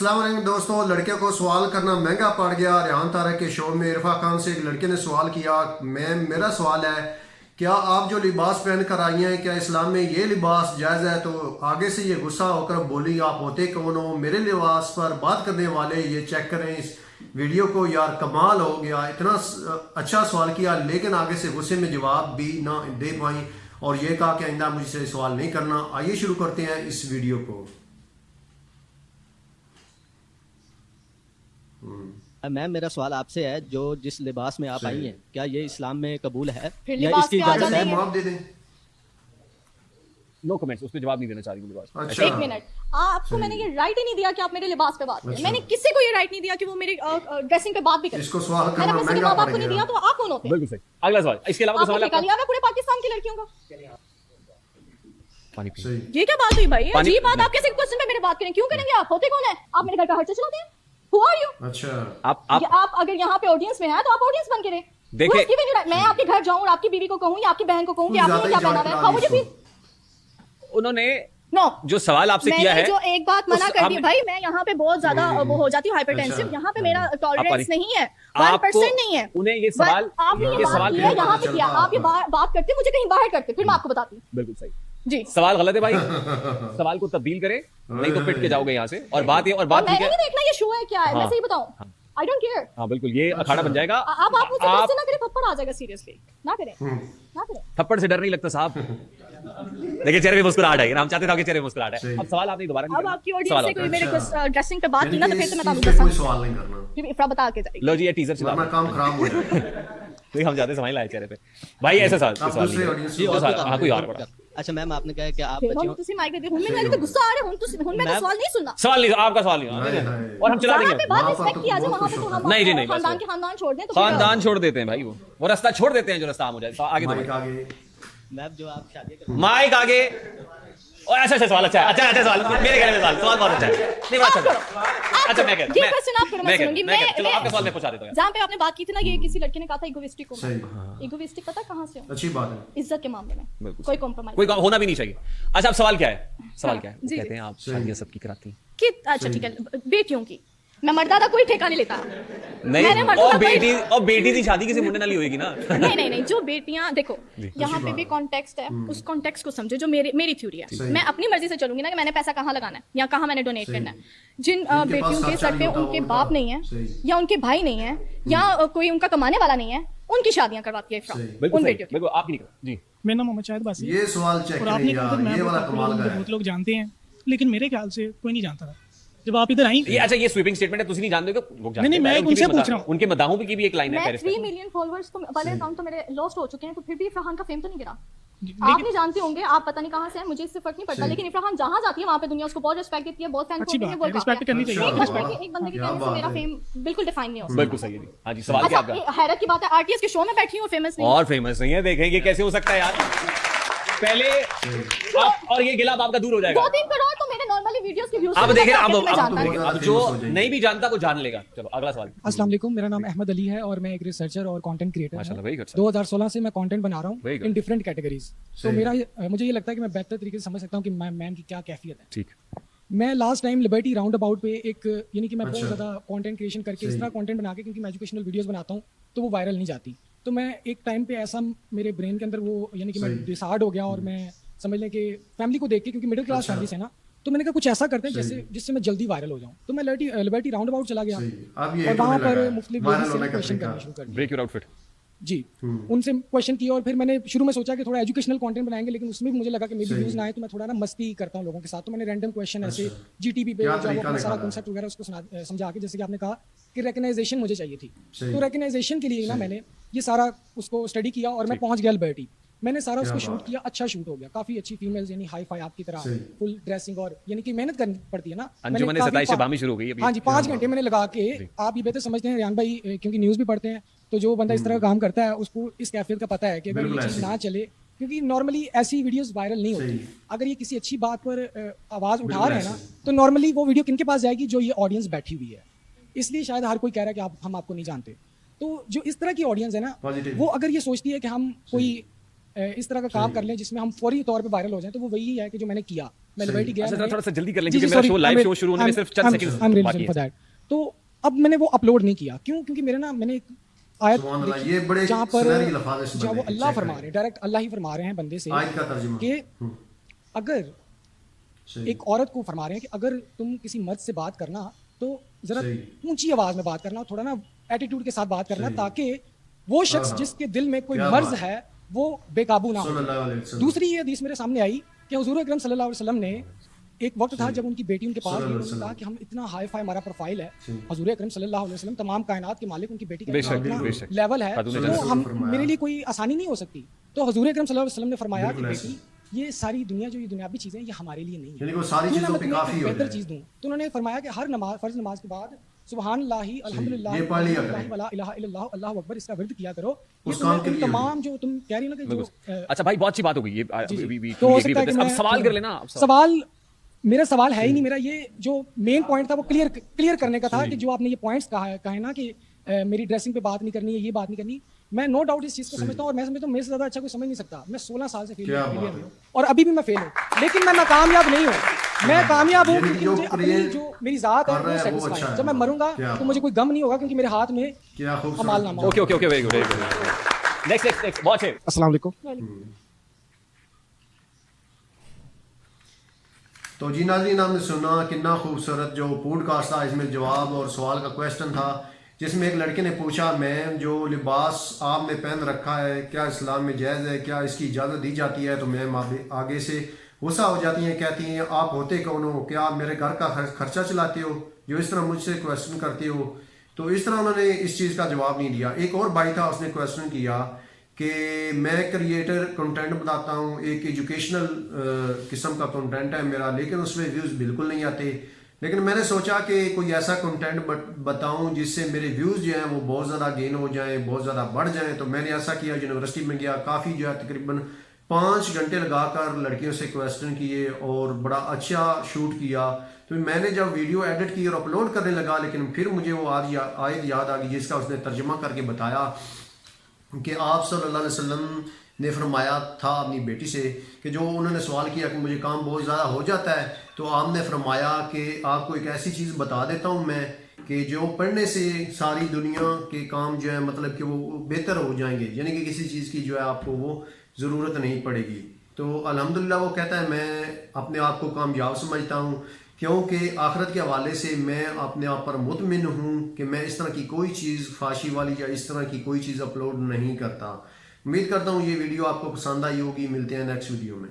अस्सलाम वालेकुम दोस्तों। लड़के को सवाल करना महंगा पड़ गया। रेहान तारक के शो में इरफा खान से एक लड़के ने सवाल किया। मेरा सवाल है, क्या आप जो लिबास पहन कर आई हैं, क्या इस्लाम में ये लिबास जायज़ है? तो आगे से ये गुस्सा होकर बोली, आप होते कौन हो मेरे लिबास पर बात करने वाले? ये चेक करें इस वीडियो को। यार कमाल हो गया, इतना अच्छा सवाल किया लेकिन आगे से गुस्से में जवाब भी ना दे पाई और ये कहा कि आइंदा मुझसे सवाल नहीं करना। आइए शुरू करते हैं इस वीडियो को। मैम, मेरा सवाल आपसे है, जो जिस लिबास में आप आई हैं, क्या ये इस्लाम में कबूल है फिर या लिबास इसकी पे आ इजाजत है? जाना माफ दे दें। नो कमेंट्स, उस पर जवाब नहीं देना चाह रही मुझे बात। अच्छा, एक मिनट, आपको मैंने ये राइट ही नहीं दिया कि आप मेरे लिबास पे बात करें। अच्छा। मैंने किसी को ये राइट नहीं दिया कि वो मेरी ड्रेसिंग पे बात भी करे। इसको सवाल मैंने करना अपने महंगा माँ बाप पड़ को नहीं गया। दिया, तो आप कौन होते हैं? बिल्कुल सही। अगला सवाल, इसके अलावा कोई आपने सवाल ठेका आपका? लिया हुआ पूरे पाकिस्तान की लड़कियों का। पानी पी। सही। ये क्या बात हुई भाई? पानी- अजीब बात। आप कैसे क्वेश्चन पे मेरे बात करें? क्यों करेंगे? आप होते कौन है? आप मेरे घर का खर्चा चलाते हैं? Who are you? अच्छा, आप अगर यहाँ पे ऑडियंस में हैं तो आप ऑडियंस बन के रहे। देखिए- Who's giving you right? मैं आपके घर जाऊँ और आपकी बीवी को कहूँ या आपकी बहन को कहूँ कि कुछ आपने ज्यादा क्या ही पहना जान है? How would you La the feel? उन्होंने No. जो सवाल आपसे किया मैंने है जो एक बात मना उस- कर दी आपने- भाई, मैं यहाँ पे बहुत ज्यादा वो हो जाती हूँ हाइपरटेंसिव। अच्छा। यहाँ पे मेरा टॉलरेंस पानी- नहीं है, आपको- 1% नहीं है। उन्हें ये सवाल- आपने ये ये बात सवाल किया, क्यों यहाँ पता पे किया। चलता आप ये बात करते मुझे कहीं बाहर करते, फिर मैं आपको बताती हूँ। बिल्कुल सही। जी। सवाल गलत है भाई। सवाल को तब्दील करें, नहीं तो पिट के जाओगे यहाँ से। और बात ये और बात मैंने ठीक नहीं है। देखना ये शो है क्या है, मैं हाँ। सही बताऊँ। I don't care. हाँ बिल्कुल, ये अखाड़ा बन जाएगा। आप मुझसे आप गुस्से ना करें, थप्पड़ आ जाएगा। सीरियसली ना करें, ना करें। थप्पड़ से डर नहीं लगता साहब। देखिए चेहरे पे मुस्कुराहट है, हम चाहते थे आपके चेहरे पे मुस्कुराहट है। सही। अब सवाल आपने दोबारा नहीं अब करना। आपकी सवाल ऑडियंस से आपका। कोई मेरे अच्छा। ड्रेसिंग पे बात की ना, तो फिर तो मैं यानी कि तालुक इस चीज़ पे कोई रखूँ। सवाल नहीं करना फिर इफ्रा बता के जाएगी। लो जी, ये टीजर चला वरना काम खराब हो जाएगा। तो हम जाते समझ लाए चेहरे पे भाई। ऐसा सवाल आप सवाल दूसरे नहीं audience है। को और सवाल- बता हाँ कोई और बड़ा अच्छा मैम, आपने कहा कि आप फिर बच्चियों हम तुसी माइक दे हुन मैं तो गुस्सा आ रहा हूं। हुन मैं तो मैम- सवाल नहीं सुनना। सवाल नहीं, आपका सवाल नहीं हाय, है। हाय। और हम चला जहाँ पे देंगे। बात वहाँ पर रिस्पेक्ट तो किया जाए, बहुत वहाँ पे खुश तो होता हम नहीं जी, नहीं, बस खानदान वो- के खानदान छोड़ दें तो फिर- खानदान छोड़ देते हैं भाई, वो रास्ता छोड़ देते हैं जो रास्ता आम हो जाए। तो आगे माइक दो आगे। मैम, जो आप शादी कर माइक आगे। और ऐसा सवाल अच्छा है, अच्छा सवाल मेरे कहने में सवाल बहुत अच्छा है। नहीं बात आप करो, अच्छा। आप अच्छा करो। मैं कहता ये क्वेश्चन आप करो, मैं सुनूंगी। चलो आपका सवाल मैं पूछा देता हूँ। जहाँ पे आपने बात की थी ना, ये किसी लड़के ने कहा था इगोइस्टिक हो। सही। इगोइस्टिक पता कहाँ से हो? अच्छी बात है। इज्जत के मामले में बिल्कुल कोई सही। कॉम्प्रोमाइज कोई काम होना भी नहीं चाहिए। अच्छा अब सवाल क्या है? सवाल हाँ, क्या है? जी, कहते जी। हैं आप सही। शादियां सबकी कराती हैं। कि अच्छा ठीक है, बेटियों की। मैं मर्दा का कोई ठेका नहीं लेता। मैंने नहीं, मर्दों और का कोई- बेटी की शादी किसी मुंडे नाल ही होएगी ना। नहीं, जो बेटियां देखो, यहाँ अच्छी पे बात भी है। कॉन्टेक्स्ट है। उस कॉन्टेक्स्ट को समझो जो मेरी थ्योरी है। सही। मैं अपनी मर्जी से चलूंगी ना कि मैंने पैसा कहाँ लगाना है या कहाँ मैंने डोनेट सही। करना है। जिन जिनके पास बेटियों के खर्चा सर पे नहीं होता, उनके उनका- बाप नहीं है सही। या उनके भाई नहीं है या कोई उनका कमाने वाला नहीं है, उनकी शादियां करवाती है इफ्रा सही। बिल्कुल उन सही, बेटियों की। बिल्कुल आप ही नहीं करो जी। मेरा नाम मोहम्मद शाहिद बासी है ये सवाल चेक और करें आपने यार, कहा मैं ये वाला आपको कमाल का है। बहुत लोग जानते हैं, लेकिन मेरे ख्याल से कोई नहीं जानता था जब आप इधर आई। ये अच्छा, ये स्वीपिंग स्टेटमेंट है, तुम नहीं जानते हो कि लोग जानते नहीं, हैं। मैं उनकी उनसे भी पूछ मदा- रहा हूँ। उनके मदाहों की भी एक लाइन है मैं पेरिस 3 पे। मिलियन फॉलोअर्स तो वाले अकाउंट तो मेरे लॉस्ट हो चुके हैं, तो फिर भी इफ्रा खान का फेम तो नहीं गिरा। लेकिन- आप नहीं जानते होंगे, आप पता नहीं कहाँ से हैं, मुझे इससे फर्क नहीं पड़ता। सही। लेकिन इफ्रा खान जहाँ जाती है वहाँ पे दुनिया उसको बहुत रिस्पेक्ट देती है, बहुत फैन अच्छी फॉलोइंग है, बात है, वो रिस्पेक्ट करनी चाहिए। एक अच्छा। बंदे के कहने से क्या मेरा बात है। फेम बिल्कुल डिफाइन नहीं हो सकता। बिल्कुल सही है जी। हाँ जी, सवाल क्या अच्छा, आपका? हैरत की बात है, आरटीएस के शो में बैठी हूँ, फेमस नहीं। और फेमस नहीं है, देखें ये कैसे हो सकता है यार। पहले आप और ये गिलाफ आपका दूर हो जाएगा। 2-3 करोड़ तो मेरे नॉर्मली वीडियोस के व्यूज अब देखें, अब मैं जानता तो नहीं। बहुत अब जो famous हो जाएंगे। नहीं भी जानता वो जान लेगा। चलो अगला सवाल। अस्सलाम वालेकुम, मेरा नाम अहमद अली है और मैं एक रिसर्चर और कंटेंट क्रिएटर माशाल्लाह, हूँ। very good, sir. 2016 से मैं कंटेंट बना रहा Very हूँ good. In different categories. तो सही। मुझे ये लगता है कि मैं बेहतर तरीके से समझ सकता हूँ कि मैम की क्या कैफियत है। ठीक। मैं last time liberty round about पे एक यानी कि मैं बहुत अच्छा। ज़्यादा कंटेंट क्रिएशन करके इस सही। तरह कंटेंट बना के, क्योंकि मैं एजुकेशनल वीडियोस बनाता हूँ तो वो वायरल नहीं जाती। तो मैं एक टाइम पे ऐसा मेरे ब्रेन के अंदर वो यानी कि मैं सही। डिसार्ड हो गया और मैं समझ लें कि फैमिली को देख के, क्योंकि मिडिल क्लास अच्छा। फैमिली से ना, तो मैंने कहा कुछ ऐसा करते हैं सही। जैसे जिससे मैं जल्दी वायरल हो जाऊँ। तो मैं लिबर्टी राउंड अबाउट चला गया सही। अब ये और वहाँ होने लगा पर है। मुख्तलिफ वायरल लोगों होने से का क्वेश्चन तरीका। करना शुरू कर दिया। Break your outfit. जी, उनसे क्वेश्चन किया और फिर मैंने शुरू में सोचा कि थोड़ा एजुकेशनल कंटेंट बनाएंगे, लेकिन उसमें भी मुझे लगा कि मेरी सही। व्यूज ना आए, तो मैं थोड़ा ना मस्ती करता हूँ लोगों के साथ। तो मैंने रैंडम क्वेश्चन ऐसे अच्छा। जीटीपी पे क्या जो तरीका अपना सारा निकाला? कॉन्सेप्ट वगैरह उसको समझा के, जैसे कि आपने कहा कि रिकग्नाइजेशन मुझे चाहिए थी, सही। तो रिकग्नाइजेशन के लिए ना सही। मैंने ये सारा उसको स्टडी किया और मैं पहुंच गया लिबर्टी। मैंने सारा क्या उसको बात। शूट किया, अच्छा शूट हो गया, काफी अच्छी फीमेल्स यानी हाई फाई आपकी तरह सही। फुल ड्रेसिंग, और यानी कि मेहनत करनी पड़ती है ना। अंजुमन मैंने काफी 27 शबामी शुरू हो गई अभी। हाँ जी, 5 घंटे मैंने लगा के, आप ये बेहतर समझते हैं रियान भाई, क्योंकि न्यूज़ भी पढ़ते हैं, तो जो बंदा इस तरह का काम करता है उसको इस कैफियत का पता है कि अगर बिल्कुल ये चीज़ ऐसे। ना चले, क्योंकि नॉर्मली ऐसी वीडियोस वायरल नहीं होती। सही। अगर ये किसी अच्छी बात पर आवाज़ उठा बिल्कुल रहे हैं ना, ऐसे। तो नॉर्मली वो वीडियो किनके पास जाएगी? जो ये ऑडियंस बैठी हुई है। इसलिए शायद हर कोई कह रहा है कि हम आपको नहीं जानते। तो जो इस तरह की ऑडियंस है ना, Positive। वो अगर ये सोचती है कि हम कोई इस तरह का काम कर लें जिसमें हम फौरी तौर पे वायरल हो जाएं, तो वो वही है कि जो मैंने किया। मैं लिबर्टी गया, अच्छा, थोड़ा सा जल्दी कर लें जी, क्योंकि जी, मेरा sorry, show live I'm- show शुरू होने में I'm- सिर्फ चंद I'm- सेकंड I'm really बाकी sorry है। for that. तो अब मैंने वो अपलोड नहीं किया, क्यों? क्योंकि मेरे ना मैंने एक आयत सुभान अल्लाह, देखी ये बड़े जहाँ पर सुनहरी लफ्ज़ हैं इस जहाँ वो बंदे के, अल्लाह चेक फरमा करें। रहे हैं, डायरेक्ट अल्लाह ही फरमा रहे हैं बंदे से आयत का तर्जुमा। कि अगर सही। एक औरत को फरमा रहे हैं कि अगर तुम किसी मर्द से बात करना तो जरा सही। ऊंची आवाज में बात करना, थोड़ा ना एटीट्यूड के साथ बात करना, सही। ताकि वो शख्स हाँ। जिसके दिल में कोई क्या मर्ज बात। है वो बेकाबू ना हो। सल्लल्लाहु अलैहि वसल्लम। दूसरी ये हदीस मेरे सामने आई कि हुजूर अकरम सल्लल्लाहु अलैहि वसल्लम ने एक वक्त था जब उनकी बेटी उनके पास गई, सल्लल्लाहु उन्होंने कहा अलैहि कि हम इतना हाई फाई हमारा प्रोफाइल है, सही। हुजूर अकरम सल्लल्लाहु अलैहि वसल्लम तमाम कायनात के मालिक, उनकी बेटी का बेशक, इतना बेशक। लेवल है, खातून तो जन्नत हम फरमाया। मेरे लिए कोई आसानी नहीं हो सकती। तो हुजूर अकरम सल्लल्लाहु अलैहि वसल्लम ने फरमाया कि बिल्कुल बेटी ये सारी दुनिया जो ये दुनियावी चीजें ये हमारे लिए नहीं है, यानी वो सारी क्यों ना चीजों मैं पे तुम्हें काफी एक हो बेहतर जाए। चीज दूं। तो उन्होंने फरमाया कि हर नमाज, फर्ज नमाज के बाद सुभान अल्लाह अल्हम्दुलिल्लाह ये पढ़ लिया करें। वला इलाहा इल्लल्लाह अल्लाहु अकबर इसका विर्द किया करो। ये उस काम तुम्हें के उन लिए तमाम जो तुम कह रही हो ना कि जो अच्छा भाई, बहुत अच्छी बात हो गई ये। जी, जी। we तो हो agree सकता है with कि this। अब मैं सवाल कर लेना आप। सवाल मेरा सवाल है ही नहीं, मेरा ये जो मेन पॉइंट था वो क्लियर करने का था कि जो आपने ये पॉइंट्स कहा है ना कि मेरी ड्रेसिंग पे बात नहीं करनी है, ये बात नहीं करनी। मैं नो डाउट इस चीज़ को समझता हूँ और मैं समझता हूँ मेरे से ज़्यादा अच्छा कोई समझ नहीं सकता। मैं 16 साल से क्या फेलियर बात हूँ और अभी भी मैं फेल हूँ, लेकिन मैं कामयाब नहीं हूँ। मैं कामयाब हूँ यानी क्योंकि जो मुझे अपनी प्रेयर जो मेरी ज़ात है कर रहा वो है, वो सेटिस्फाई अच्छा है। है। जब मैं मरूंगा क्या तो मुझे कोई गम नहीं होगा क्योंकि मेरे हाथ में क्या खूबसूरत अमालनामा okay okay okay, very good, very good. Next watch है। अस्सलाम वालेकुम। तो जी नाज़रीन, आपने सुना कितना खूबसूरत जो पॉडकास्ट था, इसमें जवाब और सवाल का क्वेश्चन था, जिसमें एक लड़के ने पूछा, मैम जो लिबास आपने पहन रखा है क्या इस्लाम में जायज़ है, क्या इसकी इजाज़त दी जाती है? तो मैम आगे से गुस्सा हो जाती हैं, कहती हैं आप होते कौन हो, क्या आप मेरे घर का खर्चा चलाते हो, जो इस तरह मुझसे क्वेश्चन करते हो। तो इस तरह उन्होंने इस चीज़ का जवाब नहीं दिया। एक और भाई था, उसने क्वेश्चन किया कि मैं क्रिएटर कंटेंट बनाता हूँ, एक एजुकेशनल किस्म का कंटेंट है मेरा, लेकिन उसमें व्यूज़ बिल्कुल नहीं आते। लेकिन मैंने सोचा कि कोई ऐसा कंटेंट बताऊं जिससे मेरे व्यूज़ जो हैं वो बहुत ज़्यादा गेन हो जाएं, बहुत ज़्यादा बढ़ जाएं। तो मैंने ऐसा किया, यूनिवर्सिटी में गया, काफ़ी जो है तकरीबन 5 घंटे लगाकर लड़कियों से क्वेश्चन किए और बड़ा अच्छा शूट किया। तो मैंने जब वीडियो एडिट की और अपलोड करने लगा, लेकिन फिर मुझे वो आयत याद आ गई जिसका उसने तर्जुमा करके बताया कि आप सल्लल्लाहु अलैहि वसल्लम ने फरमाया था अपनी बेटी से कि जो उन्होंने सवाल किया कि मुझे काम बहुत ज़्यादा हो जाता है, तो आपने फरमाया कि आपको एक ऐसी चीज़ बता देता हूँ मैं कि जो पढ़ने से सारी दुनिया के काम जो है मतलब कि वो बेहतर हो जाएंगे, यानी कि किसी चीज़ की जो है आपको वो ज़रूरत नहीं पड़ेगी। तो अल्हम्दुलिल्लाह वो कहता है मैं अपने आप को कामयाब समझता हूँ, क्योंकि आखिरत के हवाले से मैं अपने आप पर मुतमिन हूँ कि मैं इस तरह की कोई चीज़ फाशी वाली या इस तरह की कोई चीज़ अपलोड नहीं करता। उम्मीद करता हूँ ये वीडियो आपको पसंद आई होगी। मिलते हैं नेक्स्ट वीडियो में।